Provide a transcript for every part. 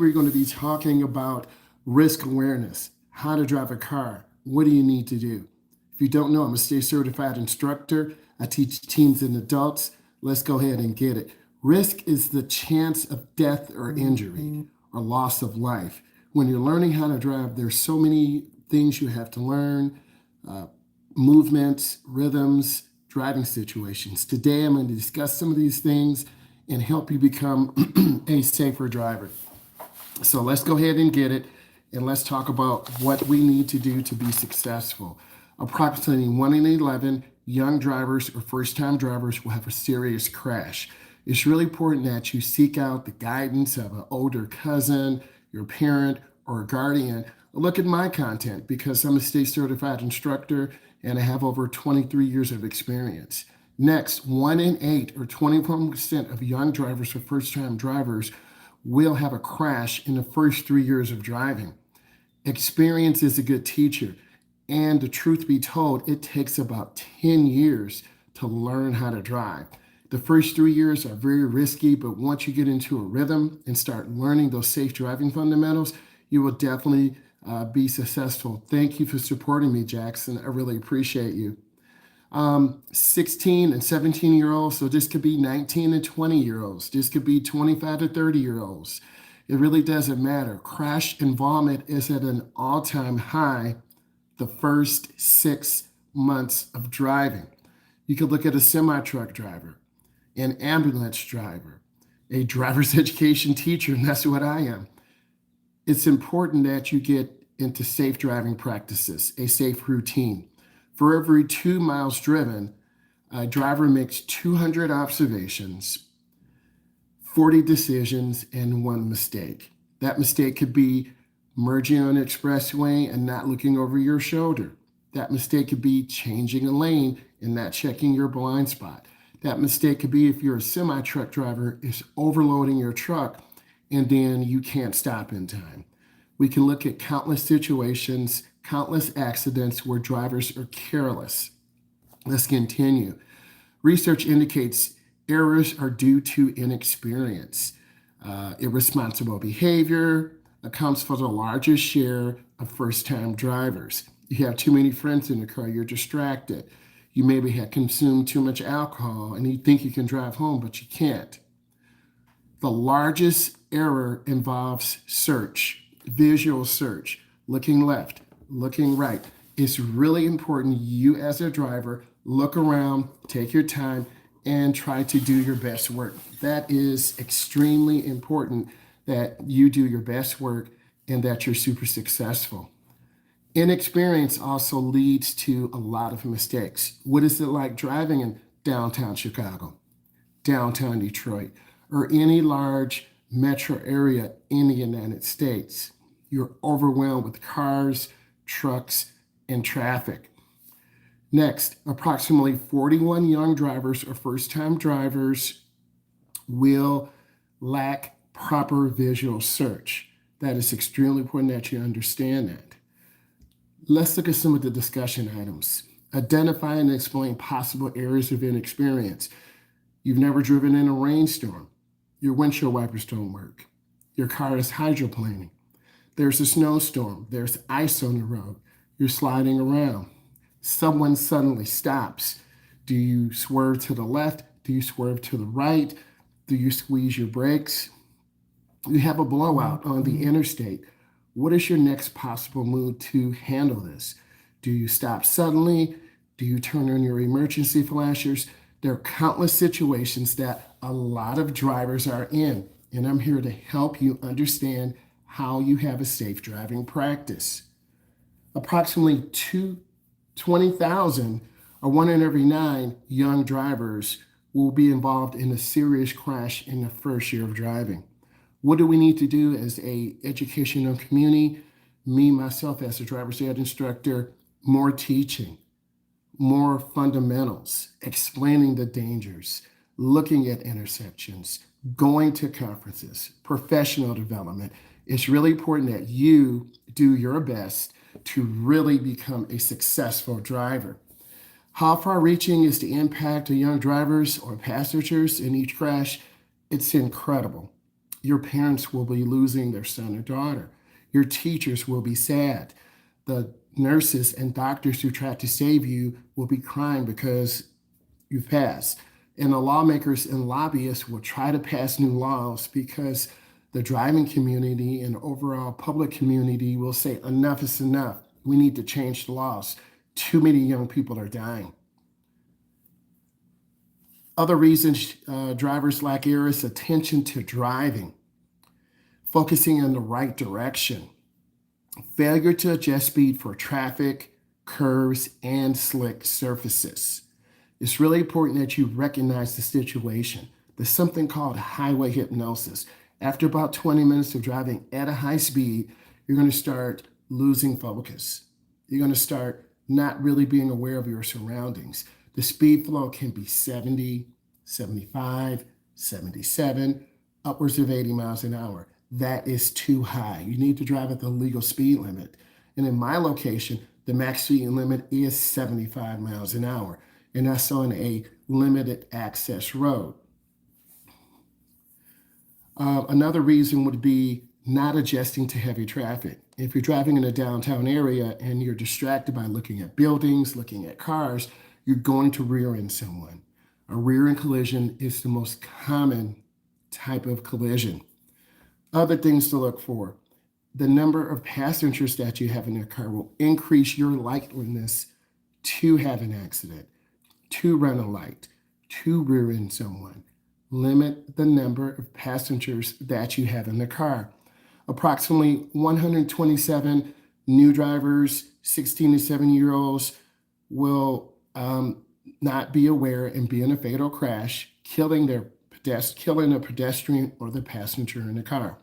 we're going to be talking about risk awareness, how to drive a car. What do you need to do? If you don't know, I'm a state certified instructor. I teach teens and adults. Let's go ahead and get it. Risk is the chance of death or injury or loss of life. When you're learning how to drive, there's so many things you have to learn, uh, movements, rhythms, driving situations. Today, I'm going to discuss some of these things and help you become a safer driver. So let's go ahead and get it, and let's talk about what we need to do to be successful. Approximately 1 in 11 young drivers or first-time drivers will have a serious crash. It's really important that you seek out the guidance of an older cousin, your parent, or a guardian. Look at my content because I'm a state certified instructor and I have over 23 years of experience. Next, 1 in 8 or 24% of young drivers or first-time drivers will have a crash in the first 3 years of driving. Experience is a good teacher. And the truth be told, it takes about 10 years to learn how to drive. The first 3 years are very risky, but once you get into a rhythm and start learning those safe driving fundamentals, you will definitely be successful. Thank you for supporting me, Jackson. I really appreciate you. 16 and 17-year-olds, so this could be 19 and 20-year-olds. This could be 25 to 30-year-olds. It really doesn't matter. Crash involvement is at an all-time high the first 6 months of driving. You could look at a semi-truck driver, an ambulance driver, a driver's education teacher, and that's what I am. It's important that you get into safe driving practices, a safe routine. For every 2 miles driven, a driver makes 200 observations, 40 decisions, and 1 mistake. That mistake could be merging on an expressway and not looking over your shoulder. That mistake could be changing a lane and not checking your blind spot. That mistake could be if you're a semi-truck driver, is overloading your truck and then you can't stop in time. We can look at countless situations, countless accidents where drivers are careless. Let's continue. Research indicates errors are due to inexperience. Irresponsible behavior accounts for the largest share of first-time drivers. You have too many friends in the car, you're distracted. You maybe have consumed too much alcohol and you think you can drive home, but you can't. The largest error involves search, visual search, looking left, looking right. It's really important you as a driver look around, take your time, and try to do your best work. That is extremely important that you do your best work and that you're super successful. Inexperience also leads to a lot of mistakes. What is it like driving in downtown Chicago, downtown Detroit, or any large metro area in the United States? You're overwhelmed with cars, trucks, and traffic. Next, approximately 41 young drivers or first-time drivers will lack proper visual search. That is extremely important that you understand that. Let's look at some of the discussion items. Identify and explain possible areas of inexperience. You've never driven in a rainstorm. Your windshield wipers don't work. Your car is hydroplaning. There's a snowstorm. There's ice on the road. You're sliding around. Someone suddenly stops. Do you swerve to the left? Do you swerve to the right? Do you squeeze your brakes? You have a blowout on the interstate. What is your next possible move to handle this? Do you stop suddenly? Do you turn on your emergency flashers? There are countless situations that a lot of drivers are in, and I'm here to help you understand how you have a safe driving practice. Approximately 20,000 or 1 in every 9 young drivers will be involved in a serious crash in the first year of driving. What do we need to do as a educational community? Me, myself, as a driver's ed instructor, more teaching, more fundamentals, explaining the dangers, looking at intersections, going to conferences, professional development. It's really important that you do your best to really become a successful driver. How far-reaching is the impact of young drivers or passengers in each crash? It's incredible. Your parents will be losing their son or daughter. Your teachers will be sad. The nurses and doctors who tried to save you will be crying because you've passed. And the lawmakers and lobbyists will try to pass new laws because the driving community and overall public community will say enough is enough. We need to change the laws. Too many young people are dying. Other reasons drivers lack air is attention to driving, focusing in the right direction, failure to adjust speed for traffic, curves, and slick surfaces. It's really important that you recognize the situation. There's something called highway hypnosis. After about 20 minutes of driving at a high speed, you're going to start losing focus. You're going to start not really being aware of your surroundings. The speed flow can be 70, 75, 77, upwards of 80 miles an hour. That is too high. You need to drive at the legal speed limit. And in my location, the max speed limit is 75 miles an hour, and that's on a limited access road. Another reason would be not adjusting to heavy traffic. If you're driving in a downtown area and you're distracted by looking at buildings, looking at cars, you're going to rear end someone. A rear end collision is the most common type of collision. Other things to look for: the number of passengers that you have in your car will increase your likeliness to have an accident, to run a light, to rear end someone. Limit the number of passengers that you have in the car. Approximately 127 new drivers, 16 to 17-year-olds, will not be aware and be in a fatal crash, killing a pedestrian or the passenger in the car.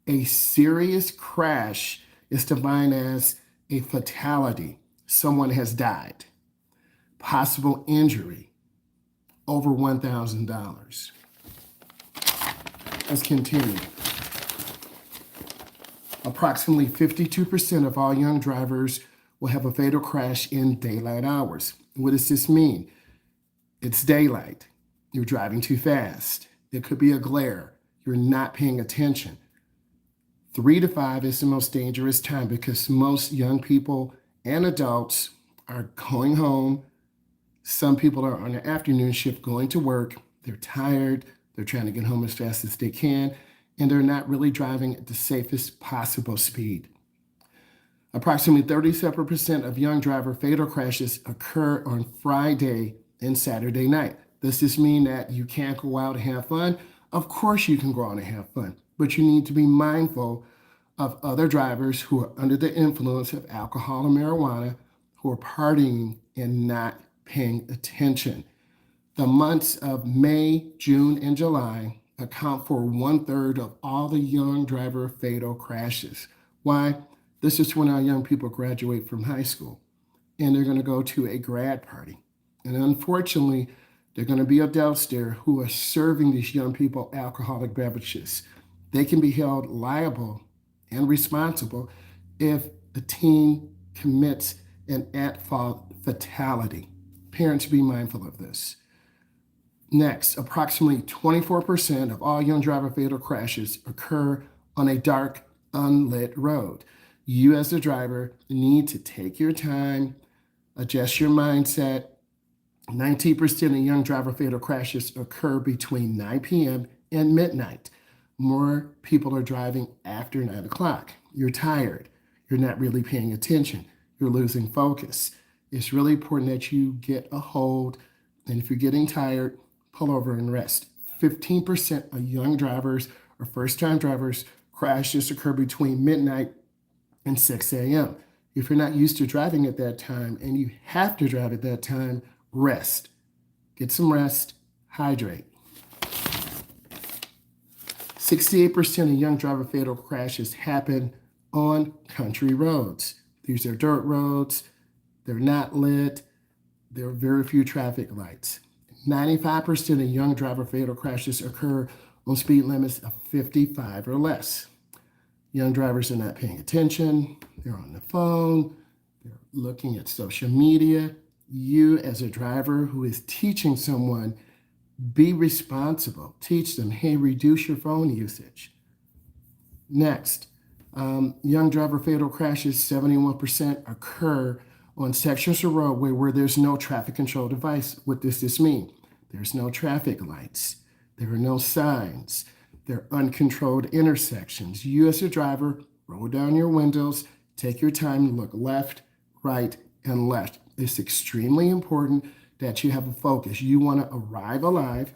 A serious crash is defined as a fatality. Someone has died. Possible injury, over $1,000. Let's continue. Approximately 52% of all young drivers will have a fatal crash in daylight hours. What does this mean? It's daylight. You're driving too fast. There could be a glare. You're not paying attention. 3 to 5 is the most dangerous time because most young people and adults are going home. Some people are on an afternoon shift going to work. They're tired. They're trying to get home as fast as they can, and they're not really driving at the safest possible speed. Approximately 37% of young driver fatal crashes occur on Friday and Saturday night. Does this mean that you can't go out and have fun? Of course you can go out and have fun, but you need to be mindful of other drivers who are under the influence of alcohol or marijuana, who are partying and not paying attention. The months of May, June, and July account for 1/3 of all the young driver fatal crashes. Why? This is when our young people graduate from high school and they're going to go to a grad party. And unfortunately, there are going to be adults there who are serving these young people alcoholic beverages. They can be held liable and responsible if the teen commits an at-fault fatality. Parents, be mindful of this. Next, approximately 24% of all young driver fatal crashes occur on a dark, unlit road. You, as a driver, need to take your time, adjust your mindset. 19% of young driver fatal crashes occur between 9 p.m. and midnight. More people are driving after 9 o'clock. You're tired. You're not really paying attention. You're losing focus. It's really important that you get a hold, and if you're getting tired, pull over and rest. 15% of young drivers or first-time drivers crashes occur between midnight and 6 a.m. If you're not used to driving at that time and you have to drive at that time, rest. Get some rest, hydrate. 68% of young driver fatal crashes happen on country roads. These are dirt roads. They're not lit. There are very few traffic lights. 95% of young driver fatal crashes occur on speed limits of 55 or less. Young drivers are not paying attention. They're on the phone. They're looking at social media. You, as a driver who is teaching someone, be responsible. Teach them, hey, reduce your phone usage. Next, young driver fatal crashes, 71% occur on sections of roadway where there's no traffic control device. What does this mean? There's no traffic lights. There are no signs. There are uncontrolled intersections. You, as a driver, roll down your windows, take your time to look left, right, and left. It's extremely important that you have a focus. You want to arrive alive.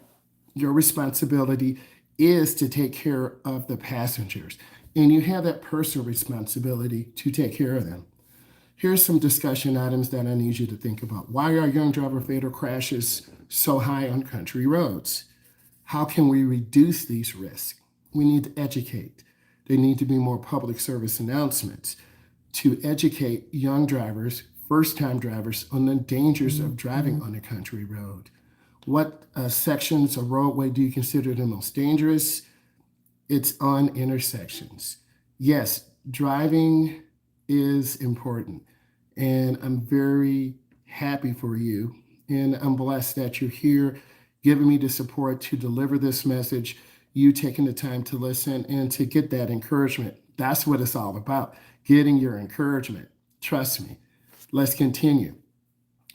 Your responsibility is to take care of the passengers, and you have that personal responsibility to take care of them. Here's some discussion items that I need you to think about. Why are young driver fatal crashes so high on country roads? How can we reduce these risks? We need to educate. There need to be more public service announcements to educate young drivers, first time drivers, on the dangers of driving on a country road. What sections of roadway do you consider the most dangerous? It's on intersections. Yes, driving is important, and I'm very happy for you. And I'm blessed that you're here giving me the support to deliver this message, you taking the time to listen and to get that encouragement. That's what it's all about, getting your encouragement. Trust me. Let's continue.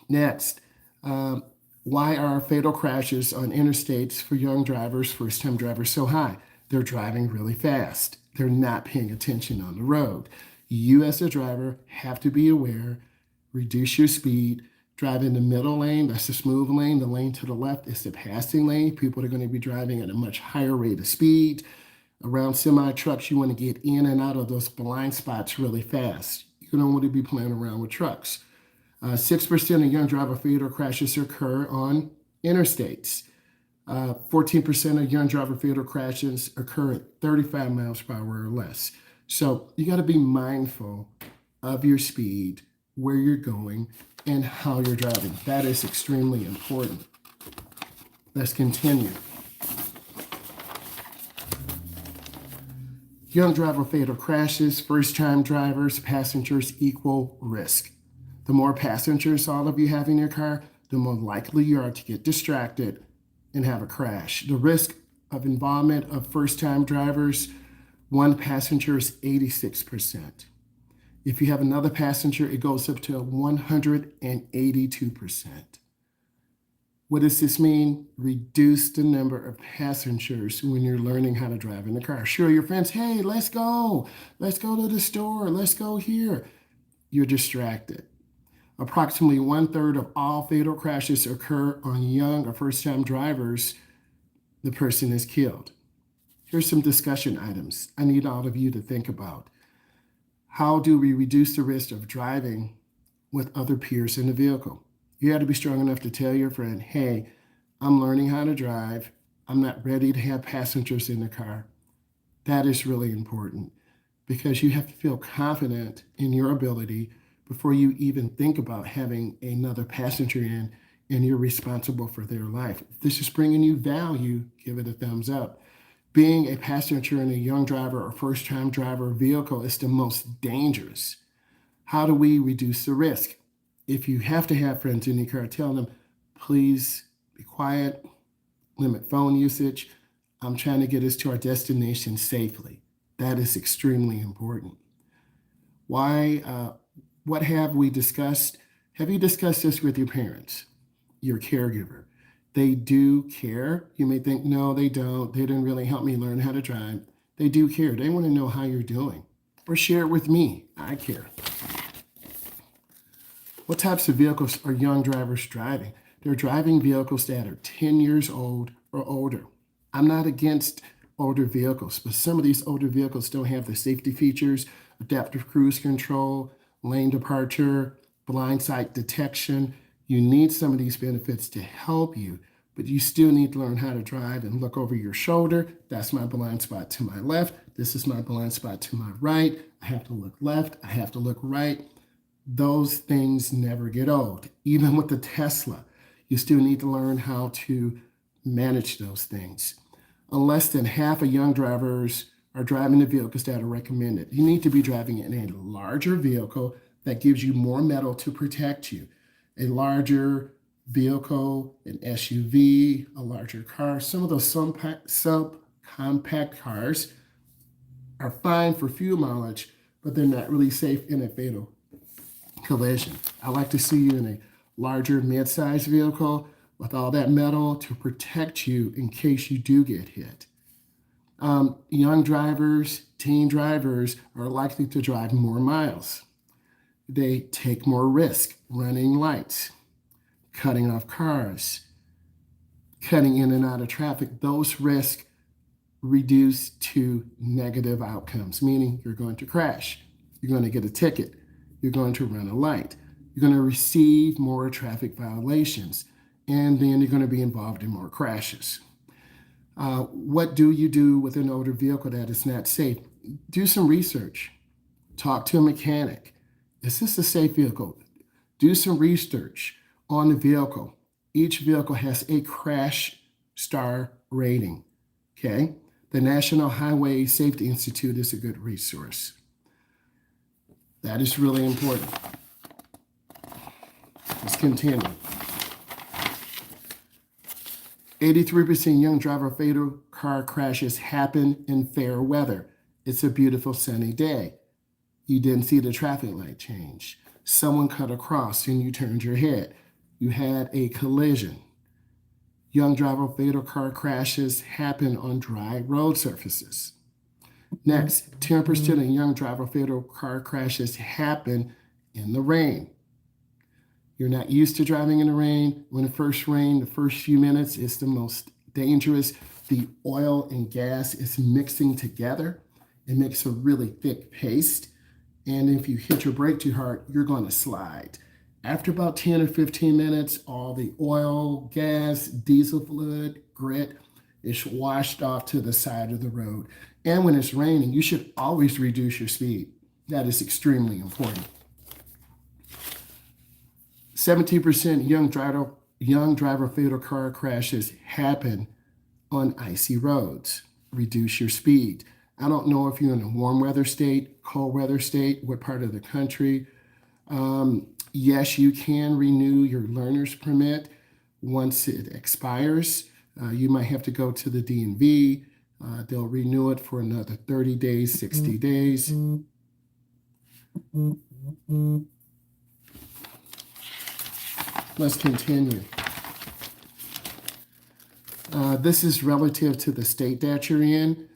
Next, why are fatal crashes on interstates for young drivers, first time drivers, so high? They're driving really fast. They're not paying attention on the road. You, as a driver, have to be aware, reduce your speed, drive in the middle lane. That's the smooth lane. The lane to the left is the passing lane. People are going to be driving at a much higher rate of speed. Around semi trucks, you want to get in and out of those blind spots really fast. You don't want to be playing around with trucks. 6% of young driver fatal crashes occur on interstates. 14% of young driver fatal crashes occur at 35 miles per hour or less. So you got to be mindful of your speed, where you're going, and how you're driving. That is extremely important. Let's continue. Young driver fatal crashes, first time drivers, passengers equal risk. The more passengers all of you have in your car, the more likely you are to get distracted and have a crash. The risk of involvement of first-time drivers, one passenger is 86%. If you have another passenger, it goes up to 182%. What does this mean? Reduce the number of passengers when you're learning how to drive in the car. Sure, your friends, hey, let's go. Let's go to the store. Let's go here. You're distracted. Approximately 1/3 of all fatal crashes occur on young or first-time drivers. The person is killed. Here's some discussion items I need all of you to think about. How do we reduce the risk of driving with other peers in the vehicle? You got to be strong enough to tell your friend, hey, I'm learning how to drive. I'm not ready to have passengers in the car. That is really important because you have to feel confident in your ability before you even think about having another passenger in, and you're responsible for their life. If this is bringing you value, give it a thumbs up. Being a passenger in a young driver or first-time driver vehicle is the most dangerous. How do we reduce the risk? If you have to have friends in your car, tell them, please be quiet, limit phone usage. I'm trying to get us to our destination safely. That is extremely important. What have we discussed? Have you discussed this with your parents, your caregiver? They do care. You may think, no, they don't. They didn't really help me learn how to drive. They do care. They want to know how you're doing. Or share it with me. I care. What types of vehicles are young drivers driving? They're driving vehicles that are 10 years old or older. I'm not against older vehicles, but some of these older vehicles don't have the safety features, adaptive cruise control, lane departure, blind sight detection. You need some of these benefits to help you, but you still need to learn how to drive and look over your shoulder. That's my blind spot to my left. This is my blind spot to my right. I have to look left. I have to look right. Those things never get old. Even with the Tesla, you still need to learn how to manage those things. Less than half of young drivers are driving the vehicles that are recommended. You need to be driving in a larger vehicle that gives you more metal to protect you. A larger vehicle, an SUV, a larger car, some of those subcompact cars are fine for fuel mileage, but they're not really safe in a fatal collision. I like to see you in a larger mid-sized vehicle with all that metal to protect you in case you do get hit. Young drivers, teen drivers are likely to drive more miles. They take more risk running lights, cutting off cars, cutting in and out of traffic. Those risks reduce to negative outcomes, meaning you're going to crash, you're going to get a ticket, you're going to run a light, you're going to receive more traffic violations, and then you're going to be involved in more crashes. What do you do with an older vehicle that is not safe? Do some research. Talk to a mechanic. Is this a safe vehicle? Do some research on the vehicle. Each vehicle has a crash star rating. Okay? The National Highway Safety Institute is a good resource. That is really important. Let's continue. 83% young driver fatal car crashes happen in fair weather. It's a beautiful sunny day. You didn't see the traffic light change. Someone cut across and you turned your head. You had a collision. Young driver fatal car crashes happen on dry road surfaces. Next, 10% of young driver fatal car crashes happen in the rain. You're not used to driving in the rain. When it first rains, the first few minutes is the most dangerous. The oil and gas is mixing together. It makes a really thick paste. And if you hit your brake too hard, you're going to slide. After about 10 or 15 minutes, all the oil, gas, diesel fluid, grit is washed off to the side of the road. And when it's raining, you should always reduce your speed. That is extremely important. 17% young driver fatal car crashes happen on icy roads. Reduce your speed. I don't know if you're in a warm weather state, cold weather state, what part of the country. Yes, you can renew your learner's permit once it expires. You might have to go to the DMV. They'll renew it for another 30 days, 60 days. Let's continue. This is relative to the state that you're in.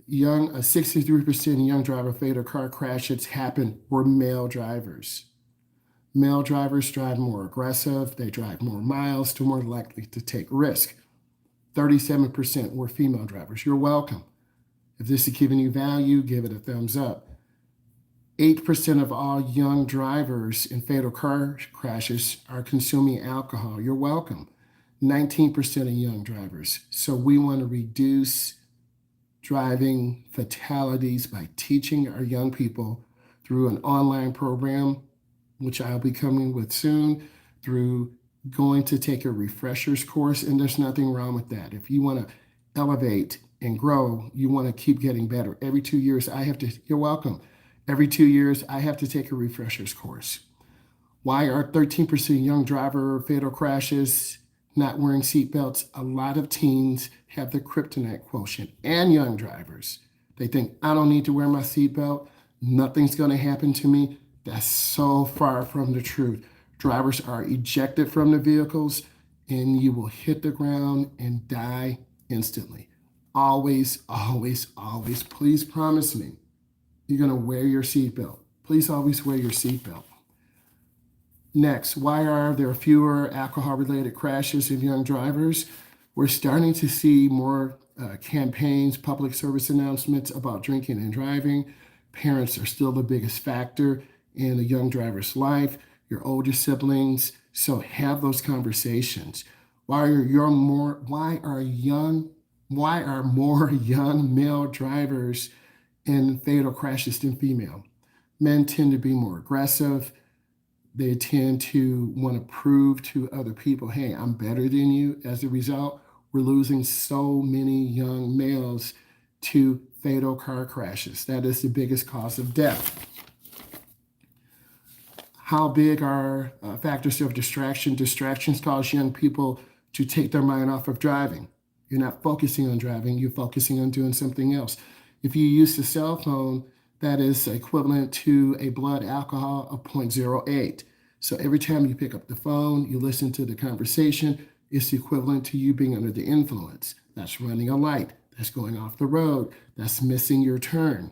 63% young driver fatal car crashes happen for male drivers. Male drivers drive more aggressive. They drive more miles, they're more likely to take risk. 37% were female drivers. You're welcome. If this is giving you value, give it a thumbs up. 8% of all young drivers in fatal car crashes are consuming alcohol. You're welcome. 19% of young drivers. So we want to reduce driving fatalities by teaching our young people through an online program, which I'll be coming with soon, through going to take a refreshers course, and there's nothing wrong with that. If you want to elevate and grow, you want to keep getting better. Every 2 years, you're welcome. Every 2 years, I have to take a refreshers course. Why are 13% young driver fatal crashes not wearing seatbelts? A lot of teens have the kryptonite quotient, and young drivers. They think, I don't need to wear my seatbelt. Nothing's going to happen to me. That's so far from the truth. Drivers are ejected from the vehicles, and you will hit the ground and die instantly. Always, always, always, please promise me you're going to wear your seatbelt. Please always wear your seatbelt. Next, why are there fewer alcohol-related crashes in young drivers? We're starting to see more campaigns, public service announcements about drinking and driving. Parents are still the biggest factor in a young driver's life, your older siblings. So have those conversations. Why are more young male drivers in fatal crashes than female? Men tend to be more aggressive. They tend to want to prove to other people, hey, I'm better than you. As a result, we're losing so many young males to fatal car crashes. That is the biggest cause of death. How big are factors of distraction? Distractions cause young people to take their mind off of driving. You're not focusing on driving, you're focusing on doing something else. If you use the cell phone, that is equivalent to a blood alcohol of 0.08. So every time you pick up the phone, you listen to the conversation, it's equivalent to you being under the influence. That's running a light. That's going off the road. That's missing your turn.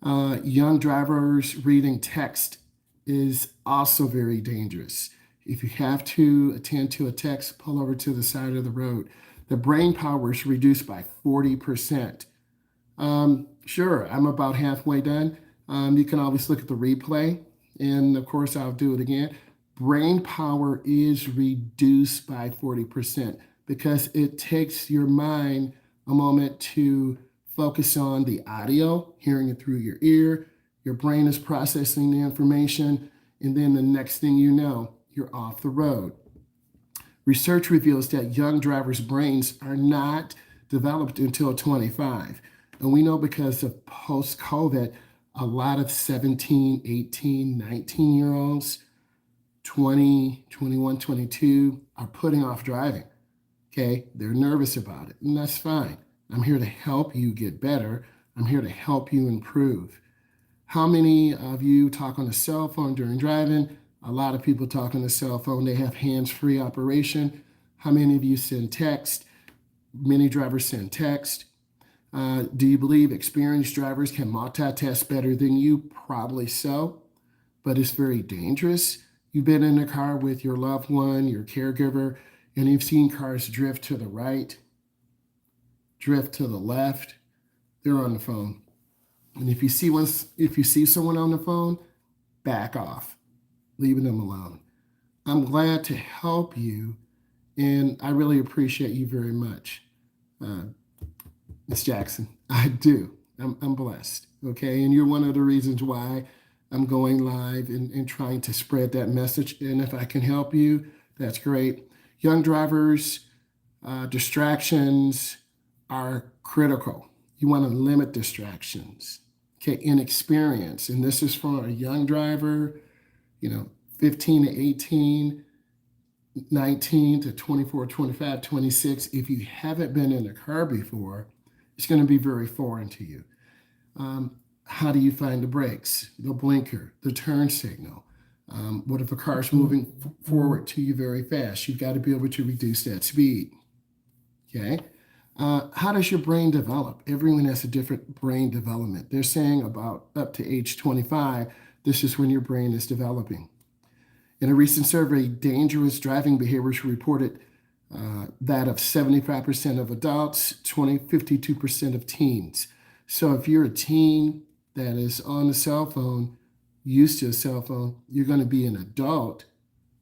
Young drivers reading text is also very dangerous. If you have to attend to a text, pull over to the side of the road. The brain power is reduced by 40%. Sure, I'm about halfway done. You can always look at the replay, and of course, I'll do it again. Brain power is reduced by 40% because it takes your mind a moment to focus on the audio, hearing it through your ear. Your brain is processing the information, and then the next thing you know, you're off the road. Research reveals that young drivers' brains are not developed until 25. And we know because of post COVID, a lot of 17, 18, 19-year-olds, 20, 21, 22 are putting off driving. Okay, they're nervous about it, and that's fine. I'm here to help you get better. I'm here to help you improve. How many of you talk on a cell phone during driving? A lot of people talk on a cell phone. They have hands-free operation. How many of you send text? Many drivers send text. Do you believe experienced drivers can multitask better than you? Probably so, but it's very dangerous. You've been in a car with your loved one, your caregiver, and you've seen cars drift to the right, drift to the left. They're on the phone. And if you see someone on the phone, back off, leaving them alone. I'm glad to help you, and I really appreciate you very much, Miss Jackson. I do. I'm blessed. Okay, and you're one of the reasons why I'm going live and trying to spread that message. And if I can help you, that's great. Young drivers, distractions are critical. You want to limit distractions. Okay, inexperience, and this is for a young driver, 15 to 18, 19 to 24, 25, 26. If you haven't been in a car before, it's going to be very foreign to you. How do you find the brakes, the blinker, the turn signal? What if a car is moving forward to you very fast? You've got to be able to reduce that speed. Okay. How does your brain develop? Everyone has a different brain development. They're saying about up to age 25, this is when your brain is developing. In a recent survey, dangerous driving behaviors reported that of 75% of adults, 52% of teens. So if you're a teen that is on a cell phone, used to a cell phone, you're going to be an adult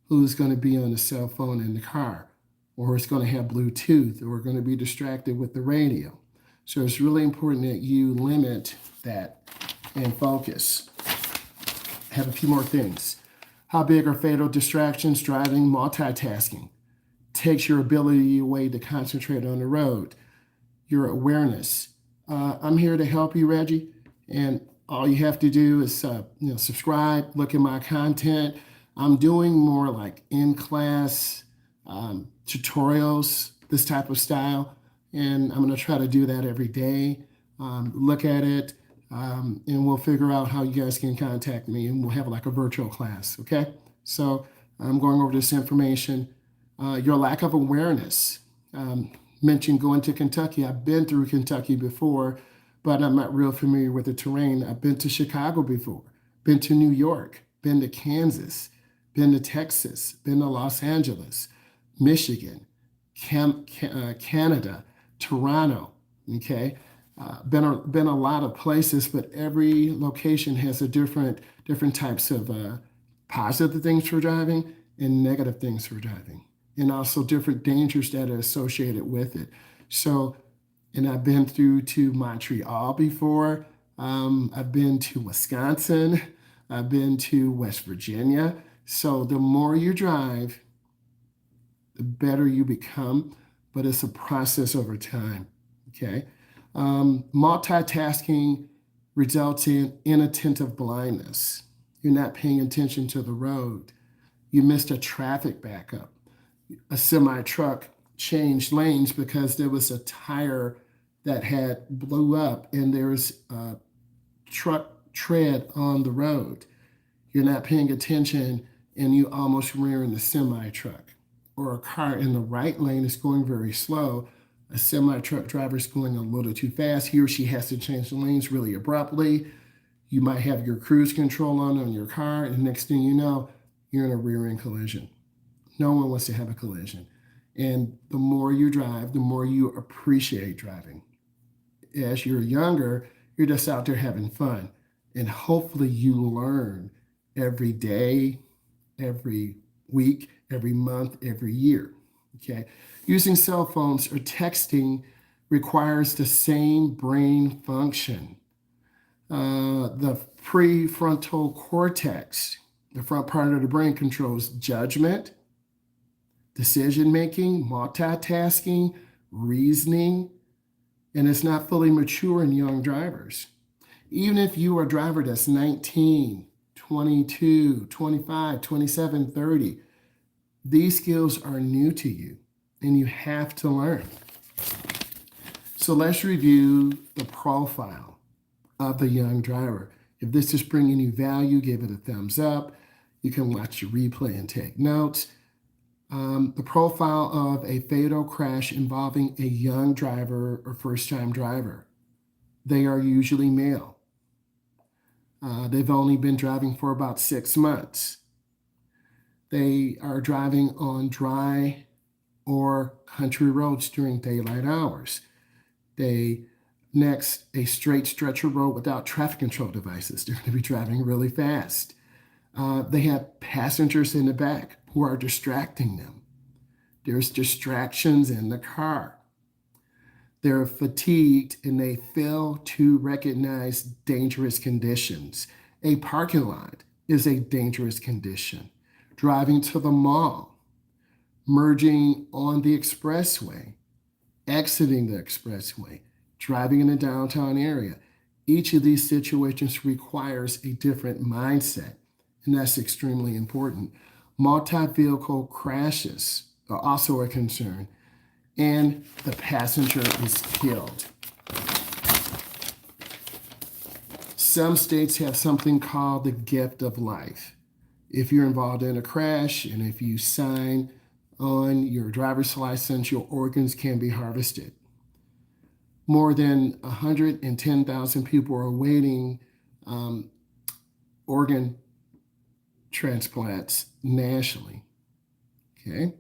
who's going to be on a cell phone in the car, or it's going to have Bluetooth, or going to be distracted with the radio. So it's really important that you limit that and focus. I have a few more things. How big are fatal distractions? Driving, multitasking. Takes your ability away to concentrate on the road. Your awareness. I'm here to help you, Reggie, and all you have to do is subscribe, look at my content. I'm doing more like in-class tutorials, this type of style, and I'm going to try to do that every day. Look at it, and we'll figure out how you guys can contact me, and we'll have like a virtual class, okay? So I'm going over this information. Your lack of awareness. Mentioned going to Kentucky. I've been through Kentucky before, but I'm not real familiar with the terrain. I've been to Chicago before, been to New York, been to Kansas, been to Texas, been to Los Angeles, Michigan, Canada, Toronto, okay? Been a lot of places, but every location has a different types of positive things for driving and negative things for driving, and also different dangers that are associated with it. So, and I've been through to Montreal before. I've been to Wisconsin. I've been to West Virginia. So the more you drive, the better you become, but it's a process over time, okay? Multitasking results in inattentive blindness. You're not paying attention to the road. You missed a traffic backup. A semi truck changed lanes because there was a tire that had blew up and there's a truck tread on the road. You're not paying attention and you almost rear in the semi truck. Or a car in the right lane is going very slow. A semi truck driver is going a little too fast. He or she has to change the lanes really abruptly. You might have your cruise control on your car, and next thing you know, you're in a rear end collision. No one wants to have a collision. And the more you drive, the more you appreciate driving. As you're younger, you're just out there having fun. And hopefully you learn every day, every week, every month, every year. Okay. Using cell phones or texting requires the same brain function. The prefrontal cortex, the front part of the brain, controls judgment, decision making, multitasking, reasoning, and it's not fully mature in young drivers. Even if you are a driver that's 19, 22, 25, 27, 30, these skills are new to you and you have to learn. So let's review the profile of the young driver. If this is bringing you value, give it a thumbs up. You can watch your replay and take notes. The profile of a fatal crash involving a young driver or first-time driver. They are usually male. They've only been driving for about 6 months. They are driving on dry or country roads during daylight hours. Next, a straight stretch of road without traffic control devices. They're going to be driving really fast. They have passengers in the back who are distracting them. There's distractions in the car. They're fatigued and they fail to recognize dangerous conditions. A parking lot is a dangerous condition. Driving to the mall, merging on the expressway, exiting the expressway, driving in the downtown area. Each of these situations requires a different mindset, and that's extremely important. Multi-vehicle crashes are also a concern, and the passenger is killed. Some states have something called the gift of life. If you're involved in a crash and if you sign on your driver's license, your organs can be harvested. More than 110,000 people are awaiting organ transplants nationally. Okay.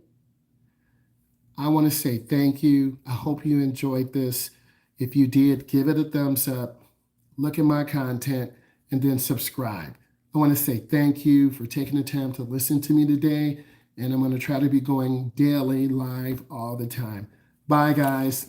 I want to say thank you. I hope you enjoyed this. If you did, give it a thumbs up, look at my content, and then subscribe. I want to say thank you for taking the time to listen to me today, and I'm going to try to be going daily live all the time. Bye, guys.